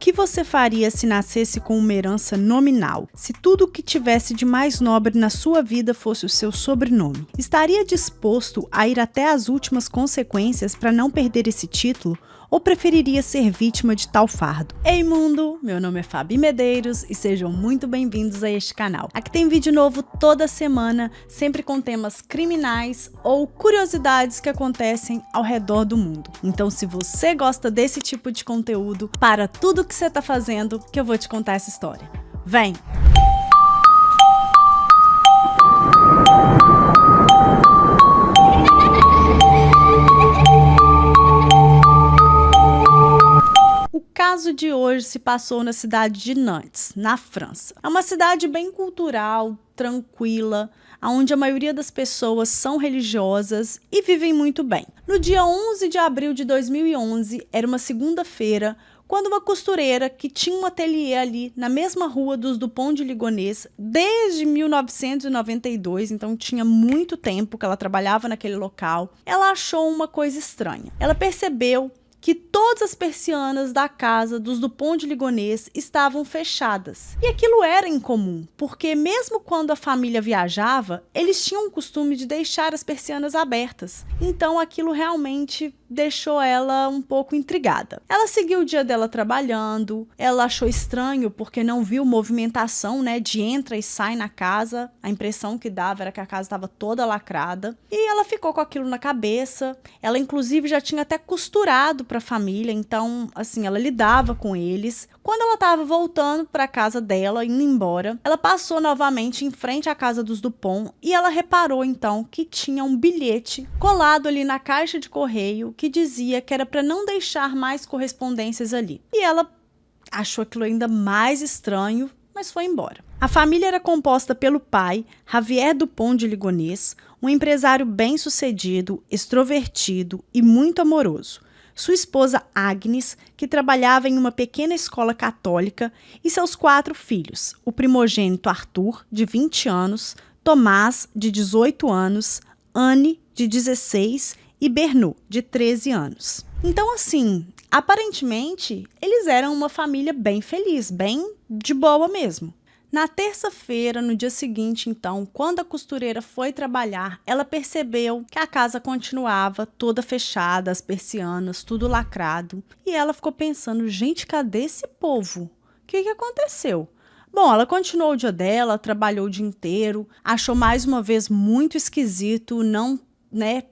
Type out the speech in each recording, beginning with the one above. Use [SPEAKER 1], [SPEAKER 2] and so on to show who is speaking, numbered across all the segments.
[SPEAKER 1] que você faria se nascesse com uma herança nominal? Se tudo o que tivesse de mais nobre na sua vida fosse o seu sobrenome? Estaria disposto a ir até as últimas consequências para não perder esse título? Ou preferiria ser vítima de tal fardo? Ei mundo, meu nome é Fabi Medeiros e sejam muito bem-vindos a este canal. Aqui tem vídeo novo toda semana, sempre com temas criminais ou curiosidades que acontecem ao redor do mundo. Então se você gosta desse tipo de conteúdo, para tudo que você está fazendo que eu vou te contar essa história. Vem! O caso de hoje se passou na cidade de Nantes, na França. É uma cidade bem cultural, tranquila, onde a maioria das pessoas são religiosas e vivem muito bem. No dia 11 de abril de 2011, era uma segunda-feira, quando uma costureira que tinha um ateliê ali na mesma rua dos Dupont de Ligonnès desde 1992, então tinha muito tempo que ela trabalhava naquele local, ela achou uma coisa estranha. Ela percebeu que todas as persianas da casa dos Dupont de Ligonnès estavam fechadas. E aquilo era incomum, porque mesmo quando a família viajava, eles tinham o costume de deixar as persianas abertas. Então aquilo realmente deixou ela um pouco intrigada. Ela seguiu o dia dela trabalhando, ela achou estranho porque não viu movimentação, né, de entra e sai na casa. A impressão que dava era que a casa estava toda lacrada. E ela ficou com aquilo na cabeça. Ela inclusive já tinha até costurado para a família, então assim, ela lidava com eles. Quando ela estava voltando para a casa dela, indo embora, ela passou novamente em frente à casa dos Dupont e ela reparou então que tinha um bilhete colado ali na caixa de correio que dizia que era para não deixar mais correspondências ali. E ela achou aquilo ainda mais estranho, mas foi embora. A família era composta pelo pai, Javier Dupont de Ligonnès, um empresário bem-sucedido, extrovertido e muito amoroso. Sua esposa Agnes, que trabalhava em uma pequena escola católica, e seus 4 filhos, o primogênito Arthur, de 20 anos, Tomás, de 18 anos, Anne, de 16 e Bernot, de 13 anos. Então, assim, aparentemente, eles eram uma família bem feliz, bem de boa mesmo. Na terça-feira, no dia seguinte, então, quando a costureira foi trabalhar, ela percebeu que a casa continuava toda fechada, as persianas, tudo lacrado. E ela ficou pensando, gente, cadê esse povo? O que aconteceu? Bom, ela continuou o dia dela, trabalhou o dia inteiro, achou mais uma vez muito esquisito não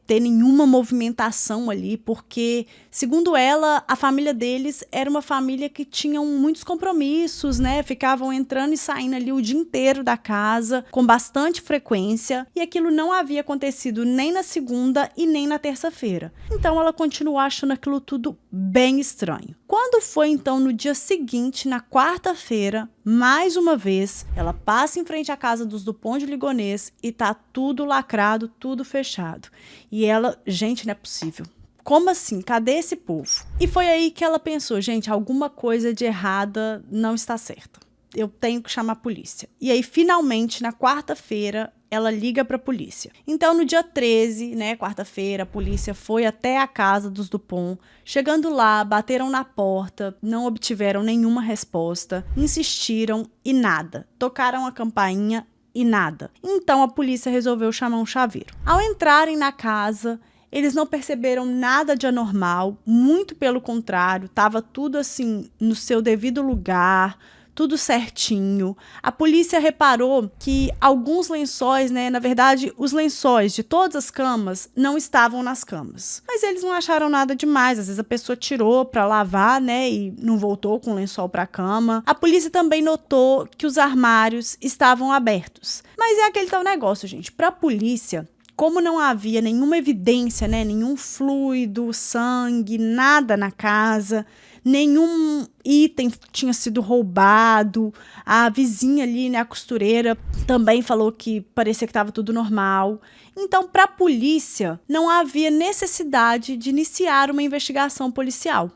[SPEAKER 1] ter nenhuma movimentação ali, porque, segundo ela, a família deles era uma família que tinham muitos compromissos, ficavam entrando e saindo ali o dia inteiro da casa, com bastante frequência, e aquilo não havia acontecido nem na segunda e nem na terça-feira. Então, ela continuou achando aquilo tudo bem estranho. Quando foi, então, no dia seguinte, na quarta-feira, mais uma vez, ela passa em frente à casa dos Dupont de Ligonnès e tá tudo lacrado, tudo fechado. E ela, gente, não é possível. Como assim? Cadê esse povo? E foi aí que ela pensou, gente, alguma coisa de errada não está certa. Eu tenho que chamar a polícia. E aí, finalmente, na quarta-feira, ela liga para a polícia. Então, no dia 13, quarta-feira, a polícia foi até a casa dos Dupont. Chegando lá, bateram na porta, não obtiveram nenhuma resposta, insistiram e nada. Tocaram a campainha e nada. Então, a polícia resolveu chamar um chaveiro. Ao entrarem na casa, eles não perceberam nada de anormal, muito pelo contrário, estava tudo assim no seu devido lugar, tudo certinho. A polícia reparou que alguns lençóis, na verdade, os lençóis de todas as camas não estavam nas camas. Mas eles não acharam nada demais. Às vezes a pessoa tirou para lavar, e não voltou com o lençol para a cama. A polícia também notou que os armários estavam abertos. Mas é aquele tal negócio, gente. Para a polícia, como não havia nenhuma evidência, nenhum fluido, sangue, nada na casa, nenhum item tinha sido roubado, a vizinha ali, a costureira, também falou que parecia que estava tudo normal. Então, para a polícia, não havia necessidade de iniciar uma investigação policial.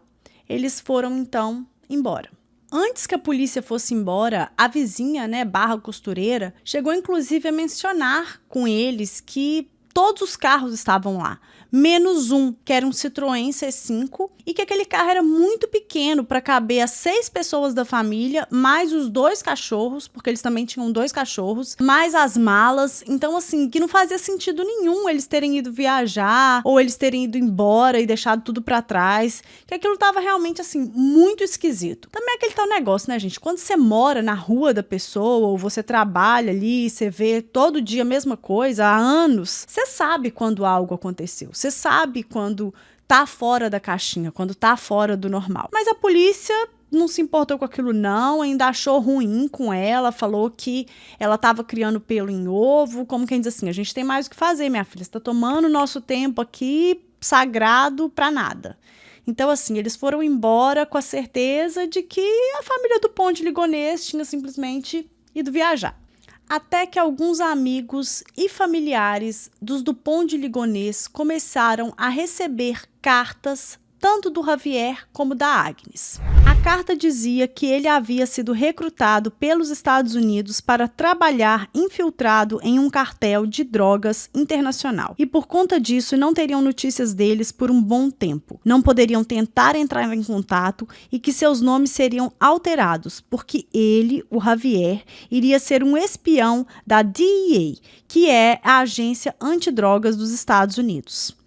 [SPEAKER 1] Eles foram, então, embora. Antes que a polícia fosse embora, a vizinha, barra costureira, chegou inclusive a mencionar com eles que todos os carros estavam lá, menos um, que era um Citroën C5, e que aquele carro era muito pequeno para caber as 6 pessoas da família, mais os 2 cachorros, porque eles também tinham 2 cachorros, mais as malas. Então, assim, que não fazia sentido nenhum eles terem ido viajar, ou eles terem ido embora e deixado tudo para trás, que aquilo tava realmente, assim, muito esquisito. Também é aquele tal negócio, né, gente? Quando você mora na rua da pessoa, ou você trabalha ali, você vê todo dia a mesma coisa há anos, você sabe quando algo aconteceu. Você sabe quando tá fora da caixinha, quando tá fora do normal. Mas a polícia não se importou com aquilo não, ainda achou ruim com ela, falou que ela estava criando pelo em ovo, como quem diz assim, a gente tem mais o que fazer, minha filha, você tá tomando nosso tempo aqui sagrado pra nada. Então, assim, eles foram embora com a certeza de que a família do Pont de Ligonnès tinha simplesmente ido viajar. Até que alguns amigos e familiares dos Dupont de Ligonnès começaram a receber cartas tanto do Javier como da Agnes. A carta dizia que ele havia sido recrutado pelos Estados Unidos para trabalhar infiltrado em um cartel de drogas internacional. E por conta disso não teriam notícias deles por um bom tempo. Não poderiam tentar entrar em contato e que seus nomes seriam alterados, porque ele, o Javier, iria ser um espião da DEA, que é a agência antidrogas dos Estados Unidos.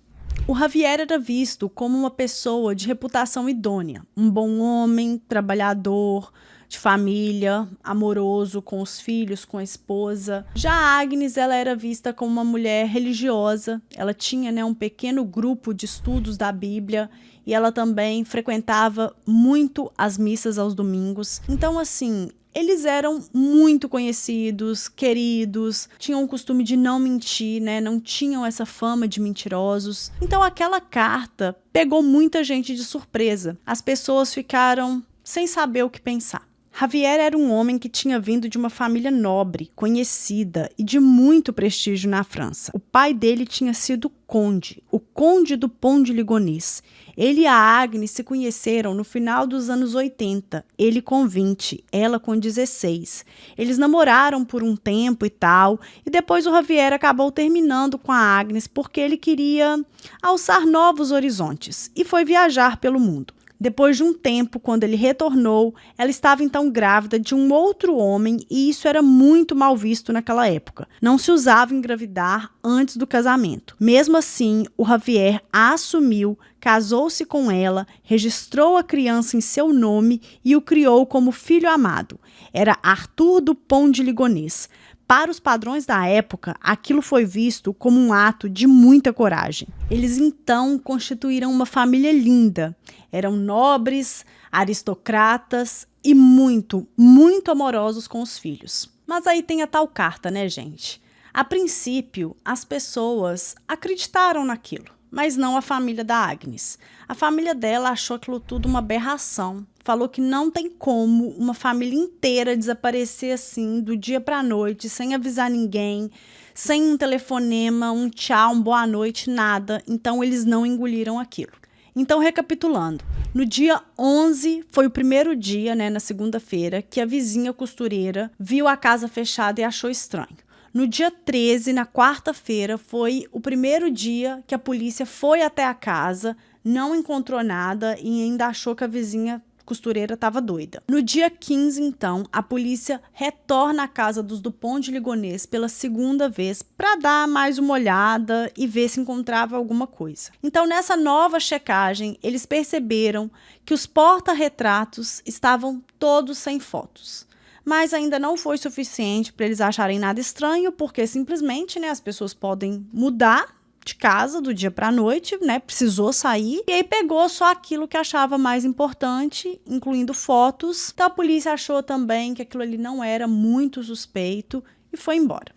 [SPEAKER 1] O Javier era visto como uma pessoa de reputação idônea, um bom homem, trabalhador, de família, amoroso com os filhos, com a esposa. Já a Agnes, ela era vista como uma mulher religiosa, ela tinha, né, um pequeno grupo de estudos da Bíblia e ela também frequentava muito as missas aos domingos. Então, assim, eles eram muito conhecidos, queridos, tinham o costume de não mentir, né? Não tinham essa fama de mentirosos. Então aquela carta pegou muita gente de surpresa. As pessoas ficaram sem saber o que pensar. Javier era um homem que tinha vindo de uma família nobre, conhecida e de muito prestígio na França. O pai dele tinha sido conde, o conde do Pont de Ligonnès. Ele e a Agnes se conheceram no final dos anos 80, ele com 20, ela com 16. Eles namoraram por um tempo e tal, e depois o Javier acabou terminando com a Agnes porque ele queria alçar novos horizontes e foi viajar pelo mundo. Depois de um tempo, quando ele retornou, ela estava então grávida de um outro homem e isso era muito mal visto naquela época. Não se usava engravidar antes do casamento. Mesmo assim, o Javier a assumiu, casou-se com ela, registrou a criança em seu nome e o criou como filho amado. Era Arthur do Pont de Ligonnès. Para os padrões da época, aquilo foi visto como um ato de muita coragem. Eles então constituíram uma família linda. Eram nobres, aristocratas e muito, muito amorosos com os filhos. Mas aí tem a tal carta, né, gente? A princípio, as pessoas acreditaram naquilo, mas não a família da Agnes. A família dela achou aquilo tudo uma aberração. Falou que não tem como uma família inteira desaparecer assim, do dia para a noite, sem avisar ninguém, sem um telefonema, um tchau, um boa noite, nada. Então, eles não engoliram aquilo. Então, recapitulando, no dia 11 foi o primeiro dia, né, na segunda-feira, que a vizinha costureira viu a casa fechada e achou estranho. No dia 13, na quarta-feira, foi o primeiro dia que a polícia foi até a casa, não encontrou nada e ainda achou que a vizinha costureira estava doida. No dia 15, então, a polícia retorna à casa dos Dupont de Ligonnès pela segunda vez para dar mais uma olhada e ver se encontrava alguma coisa. Então, nessa nova checagem, eles perceberam que os porta-retratos estavam todos sem fotos. Mas ainda não foi suficiente para eles acharem nada estranho, porque simplesmente, né, as pessoas podem mudar de casa do dia para a noite, né? Precisou sair e aí pegou só aquilo que achava mais importante, incluindo fotos. Então a polícia achou também que aquilo ali não era muito suspeito e foi embora.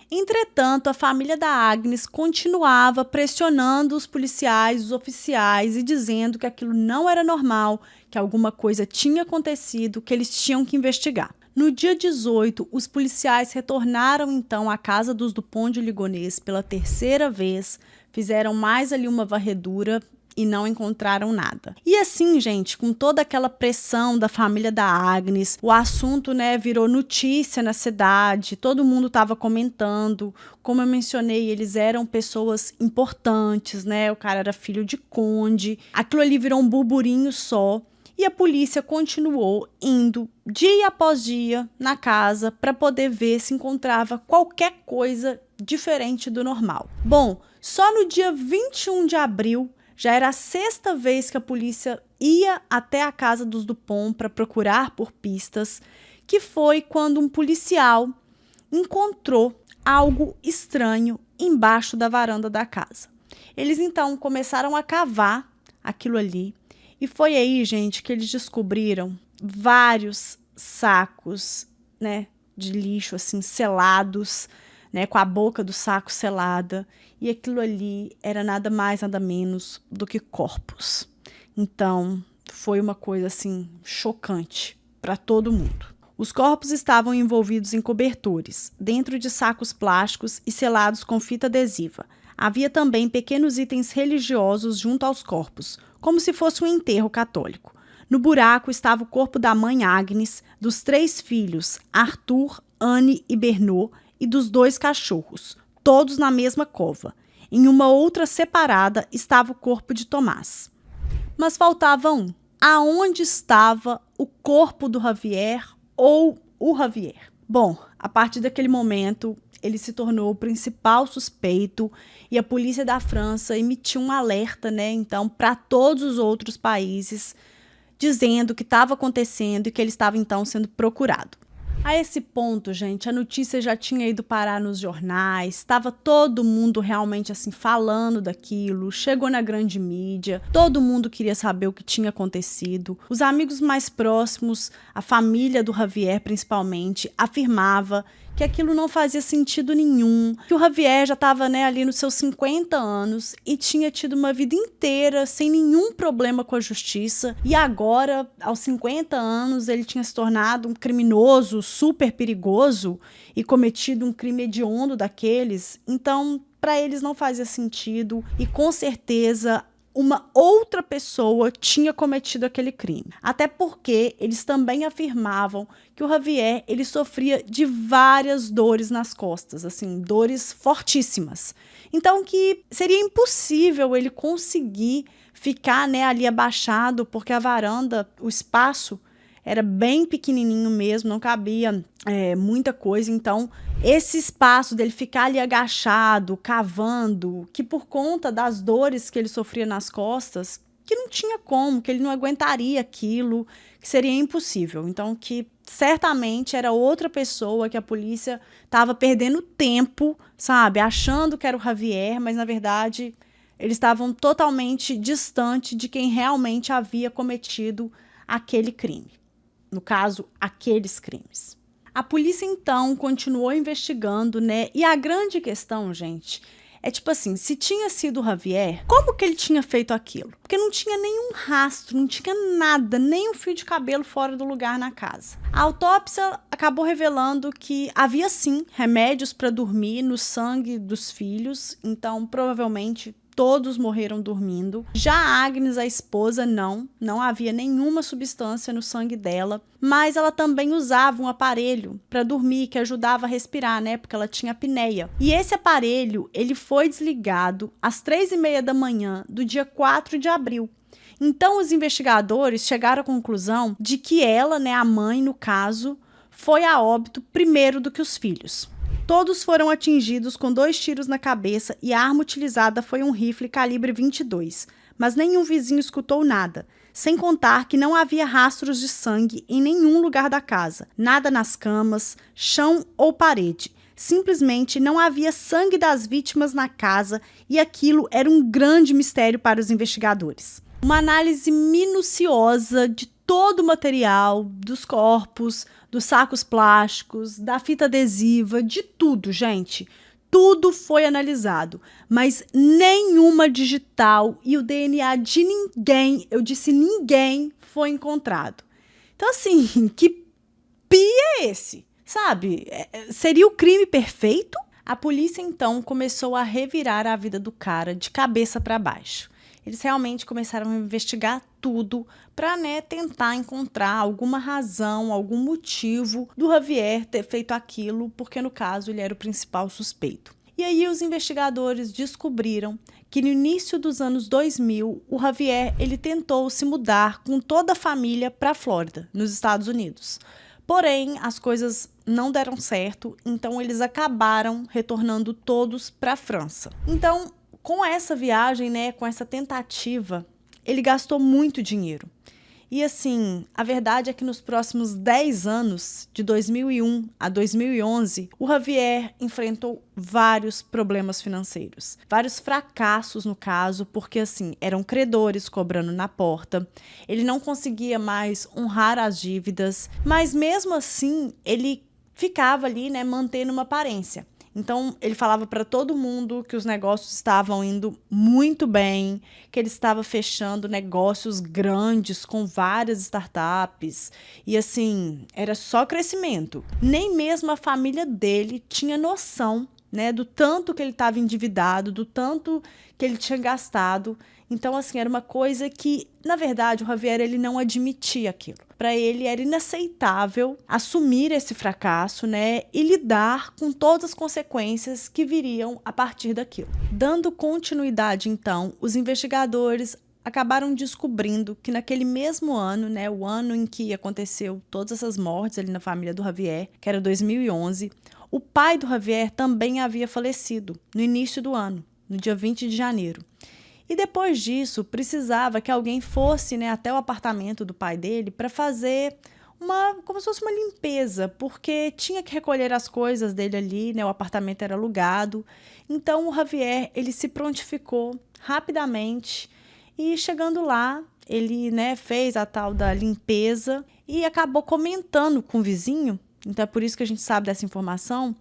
[SPEAKER 1] Entretanto, a família da Agnes continuava pressionando os policiais, os oficiais e dizendo que aquilo não era normal, que alguma coisa tinha acontecido, que eles tinham que investigar. No dia 18, os policiais retornaram então à casa dos Dupont de Ligonnès pela terceira vez, fizeram mais ali uma varredura e não encontraram nada. E assim, gente, com toda aquela pressão da família da Agnes, o assunto, né, virou notícia na cidade, todo mundo estava comentando. Como eu mencionei, eles eram pessoas importantes, né? O cara era filho de conde. Aquilo ali virou um burburinho só. E a polícia continuou indo dia após dia na casa para poder ver se encontrava qualquer coisa diferente do normal. Bom, só no dia 21 de abril, já era a sexta vez que a polícia ia até a casa dos Dupont para procurar por pistas, que foi quando um policial encontrou algo estranho embaixo da varanda da casa. Eles então começaram a cavar aquilo ali. E foi aí, gente, que eles descobriram vários sacos, né, de lixo, assim, selados, né, com a boca do saco selada. E aquilo ali era nada mais, nada menos do que corpos. Então, foi uma coisa, assim, chocante para todo mundo. Os corpos estavam envolvidos em cobertores, dentro de sacos plásticos e selados com fita adesiva. Havia também pequenos itens religiosos junto aos corpos, como se fosse um enterro católico. No buraco estava o corpo da mãe Agnes, dos 3 filhos, Arthur, Anne e Bernot, e dos 2 cachorros, todos na mesma cova. Em uma outra separada estava o corpo de Tomás. Mas faltava um. Aonde estava o corpo do Javier ou o Javier? Bom, a partir daquele momento, ele se tornou o principal suspeito e a polícia da França emitiu um alerta, né, então, para todos os outros países, dizendo o que estava acontecendo e que ele estava, então, sendo procurado. A esse ponto, gente, a notícia já tinha ido parar nos jornais, estava todo mundo realmente assim falando daquilo, chegou na grande mídia, todo mundo queria saber o que tinha acontecido. Os amigos mais próximos, a família do Javier principalmente, afirmava que aquilo não fazia sentido nenhum, que o Javier já estava, né, ali nos seus 50 anos e tinha tido uma vida inteira sem nenhum problema com a justiça e agora, aos 50 anos, ele tinha se tornado um criminoso super perigoso e cometido um crime hediondo daqueles. Então, para eles não fazia sentido e com certeza uma outra pessoa tinha cometido aquele crime. Até porque eles também afirmavam que o Javier, ele sofria de várias dores nas costas, assim, dores fortíssimas. Então que seria impossível ele conseguir ficar, né, ali abaixado, porque a varanda, o espaço era bem pequenininho mesmo, não cabia muita coisa. Então, esse espaço dele ficar ali agachado, cavando, que por conta das dores que ele sofria nas costas, que não tinha como, que ele não aguentaria aquilo, que seria impossível. Então, que certamente era outra pessoa que a polícia estava perdendo tempo, sabe, achando que era o Javier, mas na verdade eles estavam totalmente distante de quem realmente havia cometido aquele crime. No caso, aqueles crimes. A polícia, então, continuou investigando, né? E a grande questão, gente, é tipo assim, se tinha sido o Javier, como que ele tinha feito aquilo? Porque não tinha nenhum rastro, não tinha nada, nem um fio de cabelo fora do lugar na casa. A autópsia acabou revelando que havia, sim, remédios para dormir no sangue dos filhos, então, provavelmente, todos morreram dormindo. Já a Agnes, a esposa, não havia nenhuma substância no sangue dela, mas ela também usava um aparelho para dormir que ajudava a respirar, né, porque ela tinha apneia. E esse aparelho, ele foi desligado às 3h30 da manhã do dia 4 de abril. Então, os investigadores chegaram à conclusão de que ela, né, a mãe, no caso, foi a óbito primeiro do que os filhos. Todos foram atingidos com 2 tiros na cabeça e a arma utilizada foi um rifle calibre 22, mas nenhum vizinho escutou nada, sem contar que não havia rastros de sangue em nenhum lugar da casa, nada nas camas, chão ou parede. Simplesmente não havia sangue das vítimas na casa e aquilo era um grande mistério para os investigadores. Uma análise minuciosa de todo o material, dos corpos, dos sacos plásticos, da fita adesiva, de tudo, gente. Tudo foi analisado, mas nenhuma digital e o DNA de ninguém, eu disse ninguém, foi encontrado. Então, assim, que pia é esse? Sabe? Seria o crime perfeito? A polícia, então, começou a revirar a vida do cara de cabeça para baixo. eles realmente começaram a investigar tudo para, né, tentar encontrar alguma razão, algum motivo do Javier ter feito aquilo, porque no caso ele era o principal suspeito. E aí os investigadores descobriram que no início dos anos 2000, o Javier ele tentou se mudar com toda a família para a Flórida, nos Estados Unidos. Porém, as coisas não deram certo, então eles acabaram retornando todos para a França. Então, com essa viagem, né, com essa tentativa, ele gastou muito dinheiro. E assim, a verdade é que nos próximos 10 anos, de 2001 a 2011, o Javier enfrentou vários problemas financeiros. Vários fracassos no caso, porque assim, eram credores cobrando na porta. Ele não conseguia mais honrar as dívidas, mas mesmo assim, ele ficava ali, né, mantendo uma aparência. Então, ele falava para todo mundo que os negócios estavam indo muito bem, que ele estava fechando negócios grandes com várias startups. E assim, era só crescimento. Nem mesmo a família dele tinha noção, né, do tanto que ele estava endividado, do tanto que ele tinha gastado. Então, assim, era uma coisa que, na verdade, o Javier ele não admitia aquilo. Para ele era inaceitável assumir esse fracasso, né, e lidar com todas as consequências que viriam a partir daquilo. Dando continuidade, então, os investigadores acabaram descobrindo que naquele mesmo ano, né, o ano em que aconteceu todas essas mortes ali na família do Javier, que era 2011, o pai do Javier também havia falecido no início do ano, no dia 20 de janeiro. E depois disso, precisava que alguém fosse, né, até o apartamento do pai dele para fazer como se fosse uma limpeza, porque tinha que recolher as coisas dele ali, né, o apartamento era alugado. Então, o Javier, ele se prontificou rapidamente e chegando lá, ele, né, fez a tal da limpeza e acabou comentando com o vizinho, então é por isso que a gente sabe dessa informação,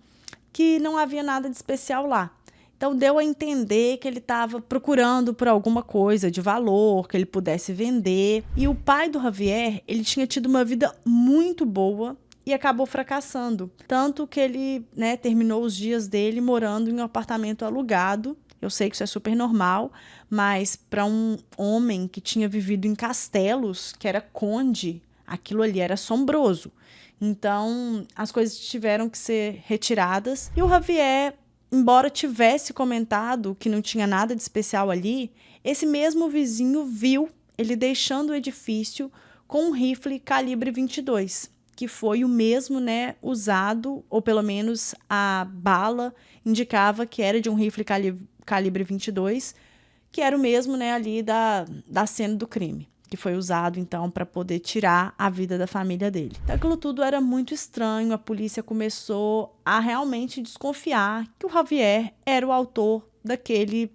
[SPEAKER 1] que não havia nada de especial lá. Então, deu a entender que ele estava procurando por alguma coisa de valor, que ele pudesse vender. E o pai do Javier, ele tinha tido uma vida muito boa e acabou fracassando. Tanto que ele, né, terminou os dias dele morando em um apartamento alugado. Eu sei que isso é super normal, mas para um homem que tinha vivido em castelos, que era conde, aquilo ali era assombroso. Então, as coisas tiveram que ser retiradas. E o Javier, embora tivesse comentado que não tinha nada de especial ali, esse mesmo vizinho viu ele deixando o edifício com um rifle calibre 22, que foi o mesmo, né, usado, ou pelo menos a bala indicava que era de um rifle calibre 22, que era o mesmo, né, ali da cena do crime, que foi usado, então, para poder tirar a vida da família dele. Então, aquilo tudo era muito estranho, a polícia começou a realmente desconfiar que o Javier era o autor daquele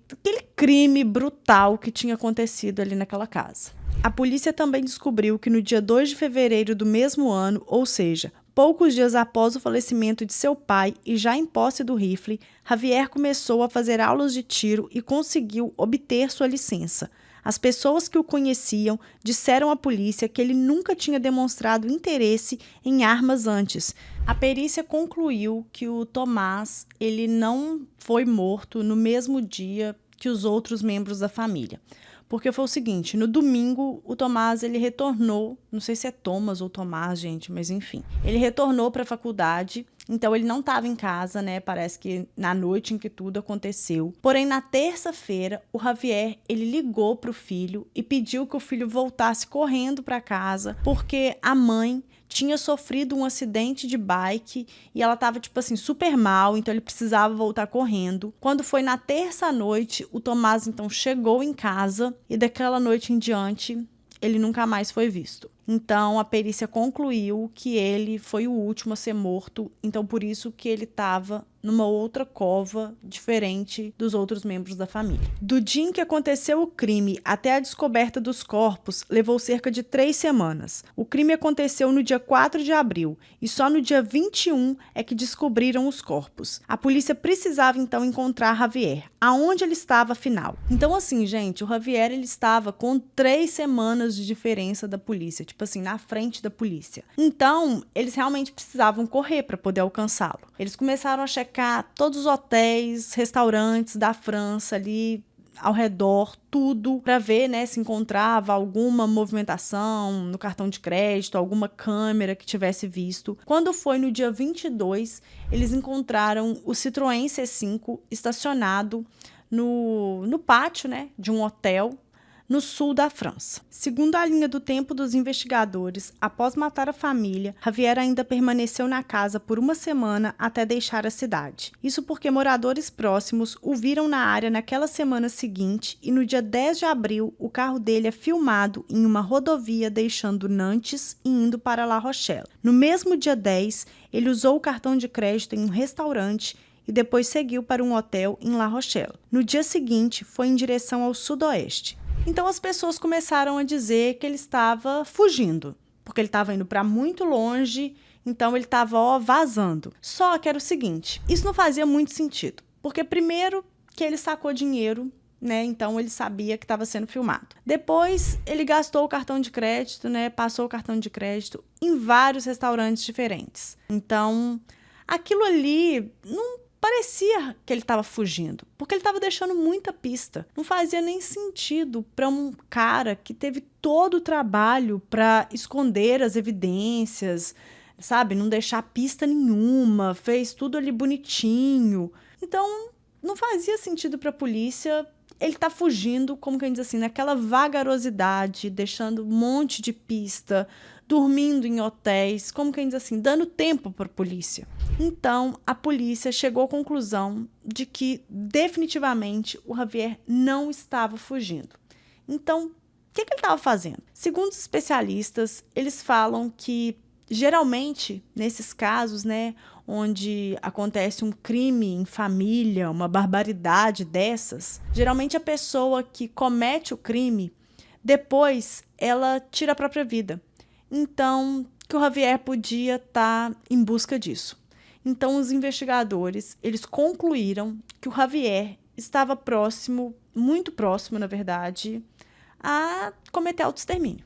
[SPEAKER 1] crime brutal que tinha acontecido ali naquela casa. A polícia também descobriu que no dia 2 de fevereiro do mesmo ano, ou seja, poucos dias após o falecimento de seu pai e já em posse do rifle, Javier começou a fazer aulas de tiro e conseguiu obter sua licença. As pessoas que o conheciam disseram à polícia que ele nunca tinha demonstrado interesse em armas antes. A perícia concluiu que o Tomás ele não foi morto no mesmo dia que os outros membros da família. Porque foi o seguinte, no domingo o Tomás ele retornou, não sei se é Thomas ou Tomás, gente, mas enfim. Ele retornou para a faculdade, então ele não estava em casa, né? Parece que na noite em que tudo aconteceu. Porém, na terça-feira, o Javier ele ligou para o filho e pediu que o filho voltasse correndo para casa, porque a mãe tinha sofrido um acidente de bike e ela estava, tipo assim, super mal, então ele precisava voltar correndo. Quando foi na terça-noite, o Tomás, então, chegou em casa e daquela noite em diante, ele nunca mais foi visto. Então, a perícia concluiu que ele foi o último a ser morto, então por isso que ele estava numa outra cova diferente dos outros membros da família. Do dia em que aconteceu o crime até a descoberta dos corpos, levou cerca de 3 semanas. O crime aconteceu no dia 4 de abril e só no dia 21 é que descobriram os corpos. A polícia precisava então encontrar Javier. Aonde ele estava, afinal? Então, assim, gente, o Javier ele estava com 3 semanas de diferença da polícia, tipo assim, na frente da polícia. Então, eles realmente precisavam correr para poder alcançá-lo. Eles começaram a checar todos os hotéis, restaurantes da França ali, ao redor, tudo, para ver, né, se encontrava alguma movimentação no cartão de crédito, alguma câmera que tivesse visto. Quando foi no dia 22, eles encontraram o Citroën C5 estacionado no pátio, né, de um hotel no sul da França. Segundo a linha do tempo dos investigadores, após matar a família, Javier ainda permaneceu na casa por uma semana até deixar a cidade. Isso porque moradores próximos o viram na área naquela semana seguinte e no dia 10 de abril o carro dele é filmado em uma rodovia deixando Nantes e indo para La Rochelle. No mesmo dia 10, ele usou o cartão de crédito em um restaurante e depois seguiu para um hotel em La Rochelle. No dia seguinte, foi em direção ao sudoeste. Então as pessoas começaram a dizer que ele estava fugindo, porque ele estava indo para muito longe, então ele estava vazando. Só que era o seguinte, isso não fazia muito sentido, porque primeiro que ele sacou dinheiro, né? Então ele sabia que estava sendo filmado. Depois ele gastou o cartão de crédito, né? Passou o cartão de crédito em vários restaurantes diferentes. Então aquilo ali não parecia que ele estava fugindo, porque ele estava deixando muita pista. Não fazia nem sentido para um cara que teve todo o trabalho para esconder as evidências, sabe? Não deixar pista nenhuma, fez tudo ali bonitinho. Então, não fazia sentido para a polícia ele tá fugindo, como quem diz assim, naquela vagarosidade, deixando um monte de pista, dormindo em hotéis, como quem diz assim, dando tempo para a polícia. Então, a polícia chegou à conclusão de que, definitivamente, o Javier não estava fugindo. Então, o que ele estava fazendo? Segundo os especialistas, eles falam que, geralmente, nesses casos, né, onde acontece um crime em família, uma barbaridade dessas, geralmente a pessoa que comete o crime, depois ela tira a própria vida. Então, que o Javier podia estar em busca disso. Então, os investigadores, eles concluíram que o Javier estava próximo, muito próximo, na verdade, a cometer autoextermínio.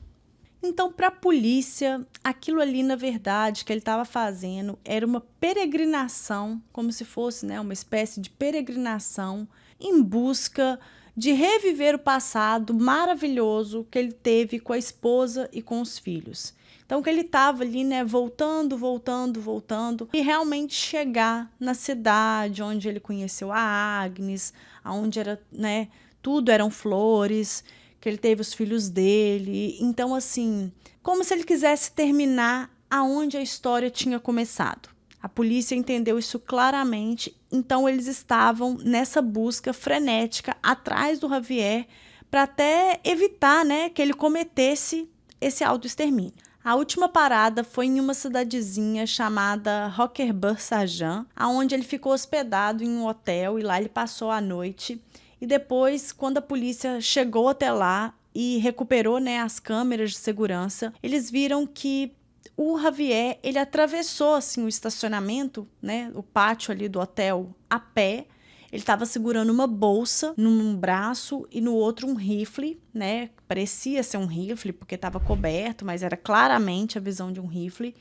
[SPEAKER 1] Então, para a polícia, aquilo ali, na verdade, que ele estava fazendo era uma peregrinação, como se fosse, né, uma espécie de peregrinação em busca de reviver o passado maravilhoso que ele teve com a esposa e com os filhos. Então, que ele estava ali, né, voltando, e realmente chegar na cidade onde ele conheceu a Agnes, onde era, né, tudo eram flores, que ele teve os filhos dele. Então, assim, como se ele quisesse terminar aonde a história tinha começado. A polícia entendeu isso claramente, então eles estavam nessa busca frenética atrás do Javier para até evitar, né, que ele cometesse esse autoextermínio. A última parada foi em uma cidadezinha chamada Roquebrune-Saint-Jean, onde ele ficou hospedado em um hotel e lá ele passou a noite. E depois, quando a polícia chegou até lá e recuperou, né, as câmeras de segurança, eles viram que o Javier, ele atravessou assim, o estacionamento, né, o pátio ali do hotel, a pé. Ele estava segurando uma bolsa num braço e no outro um rifle, né? Parecia ser um rifle porque estava coberto, mas era claramente a visão de um rifle.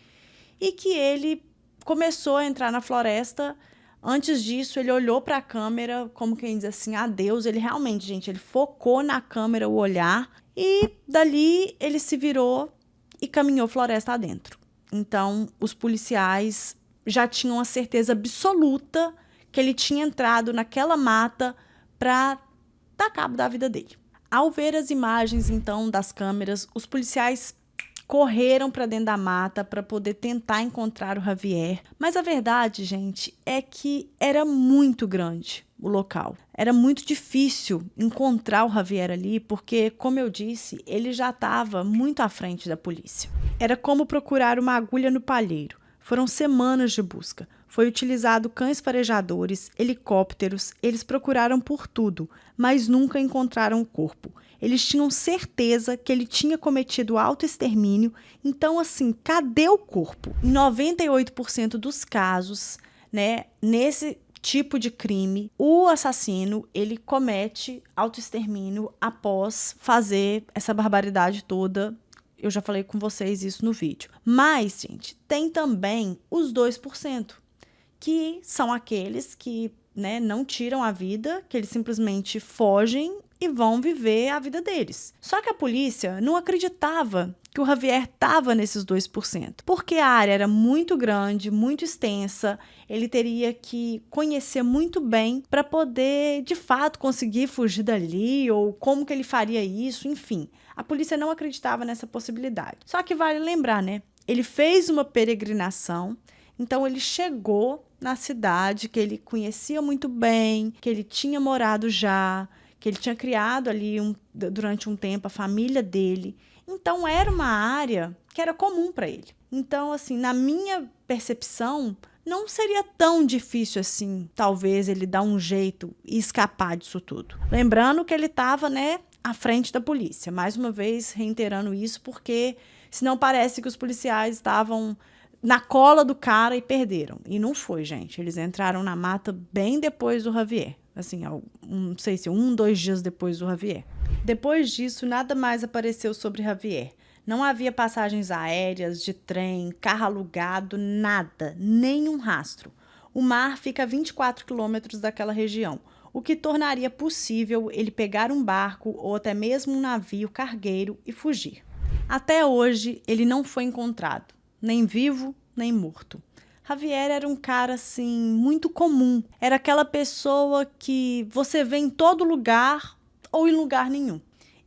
[SPEAKER 1] E que ele começou a entrar na floresta. Antes disso, ele olhou para a câmera, como quem diz assim, adeus. Ele realmente, gente, ele focou na câmera o olhar e dali ele se virou e caminhou floresta adentro. Então, os policiais já tinham a certeza absoluta que ele tinha entrado naquela mata para dar cabo da vida dele. Ao ver as imagens, então, das câmeras, os policiais correram para dentro da mata para poder tentar encontrar o Javier. Mas a verdade, gente, é que era muito grande o local. Era muito difícil encontrar o Javier ali, porque, como eu disse, ele já estava muito à frente da polícia. Era como procurar uma agulha no palheiro. Foram semanas de busca. Foi utilizado cães farejadores, helicópteros, eles procuraram por tudo, mas nunca encontraram o corpo. Eles tinham certeza que ele tinha cometido autoextermínio, então assim, cadê o corpo? Em 98% dos casos, né, nesse tipo de crime, o assassino, ele comete autoextermínio após fazer essa barbaridade toda. Eu já falei com vocês isso no vídeo. Mas, gente, tem também os 2%, que são aqueles que né, não tiram a vida, que eles simplesmente fogem e vão viver a vida deles. Só que a polícia não acreditava que o Javier estava nesses 2%, porque a área era muito grande, muito extensa, ele teria que conhecer muito bem para poder, de fato, conseguir fugir dali, ou como que ele faria isso, enfim. A polícia não acreditava nessa possibilidade. Só que vale lembrar, né? Ele fez uma peregrinação, então ele chegou na cidade que ele conhecia muito bem, que ele tinha morado já, que ele tinha criado ali durante um tempo a família dele. Então, era uma área que era comum para ele. Então, assim, na minha percepção, não seria tão difícil assim, talvez, ele dar um jeito e escapar disso tudo. Lembrando que ele estava, né, à frente da polícia. Mais uma vez, reiterando isso, porque senão parece que os policiais estavam na cola do cara e perderam. E não foi, gente. Eles entraram na mata bem depois do Javier. Assim, não sei se 2 dias depois do Javier. Depois disso, nada mais apareceu sobre Javier. Não havia passagens aéreas, de trem, carro alugado, nada, nenhum rastro. O mar fica a 24 quilômetros daquela região, o que tornaria possível ele pegar um barco ou até mesmo um navio cargueiro e fugir. Até hoje, ele não foi encontrado, nem vivo, nem morto. Javier era um cara, assim, muito comum. Era aquela pessoa que você vê em todo lugar ou em lugar nenhum.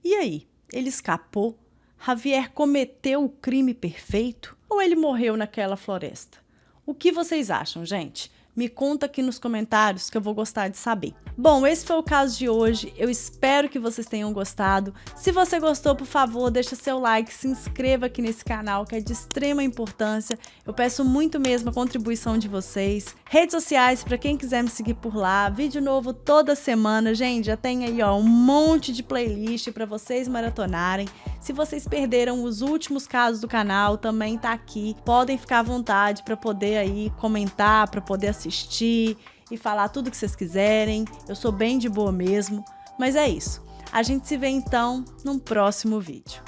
[SPEAKER 1] E aí? Ele escapou? Javier cometeu o crime perfeito? Ou ele morreu naquela floresta? O que vocês acham, gente? Me conta aqui nos comentários que eu vou gostar de saber. Bom, esse foi o caso de hoje. Eu espero que vocês tenham gostado. Se você gostou, por favor, deixa seu like, se inscreva aqui nesse canal, que é de extrema importância. Eu peço muito mesmo a contribuição de vocês. Redes sociais, para quem quiser me seguir por lá. Vídeo novo toda semana. Gente, já tem aí um monte de playlist para vocês maratonarem. Se vocês perderam os últimos casos do canal, também tá aqui. Podem ficar à vontade para poder aí comentar, para poder assistir e falar tudo que vocês quiserem. Eu sou bem de boa mesmo, mas é isso. A gente se vê então num próximo vídeo.